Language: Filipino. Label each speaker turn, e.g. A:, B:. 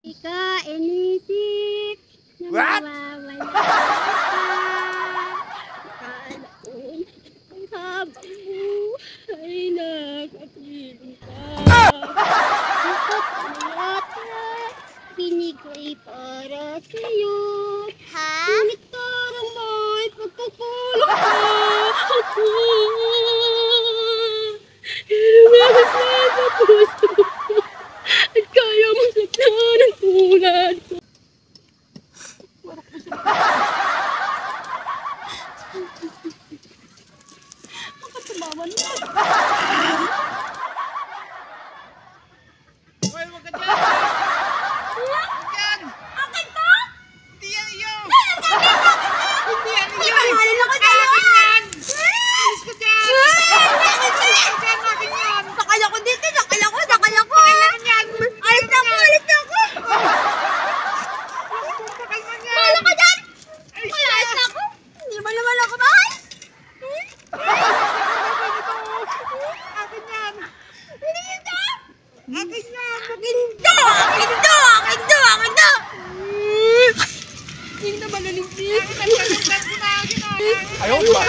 A: Ika, inisip na
B: What?
A: mawawala ka. Akala ko ang habang buhay nakapiling ka. Ika't pinig ko ay para sa'yo. Ngunit parang may pagkukulang ka. Hirap sa puso ko at kaya mong saktan ang tulad ko. Bakit tumawan mo?
B: Hoy, wag ka dyan! Wag yan!
A: Akin to?
B: Hindi yan iyo!
A: Hindi
B: yan iyo!
A: mahalin ako dyan!
B: Akin yan! Alis ka dyan! Akin yan! Akin yan!
A: Sakay ako dito! Sakay ako! Sakay ako!
B: Kailangan yan!
A: Alis na ako! Alis na ako!
B: Sakal man yan!
A: Bahala ka dyan!
B: Alis
A: Ay,
B: ka!
A: alis na ako! Hindi mo naman ako mahal!
B: Akin yan!
A: Hindi ito!
B: Akin yan!
A: Akin to! Akin to! Akin to! Akin to! Hindi na malaligpit.
B: Akin yan! Akin yan!
C: Ayaw, di ba?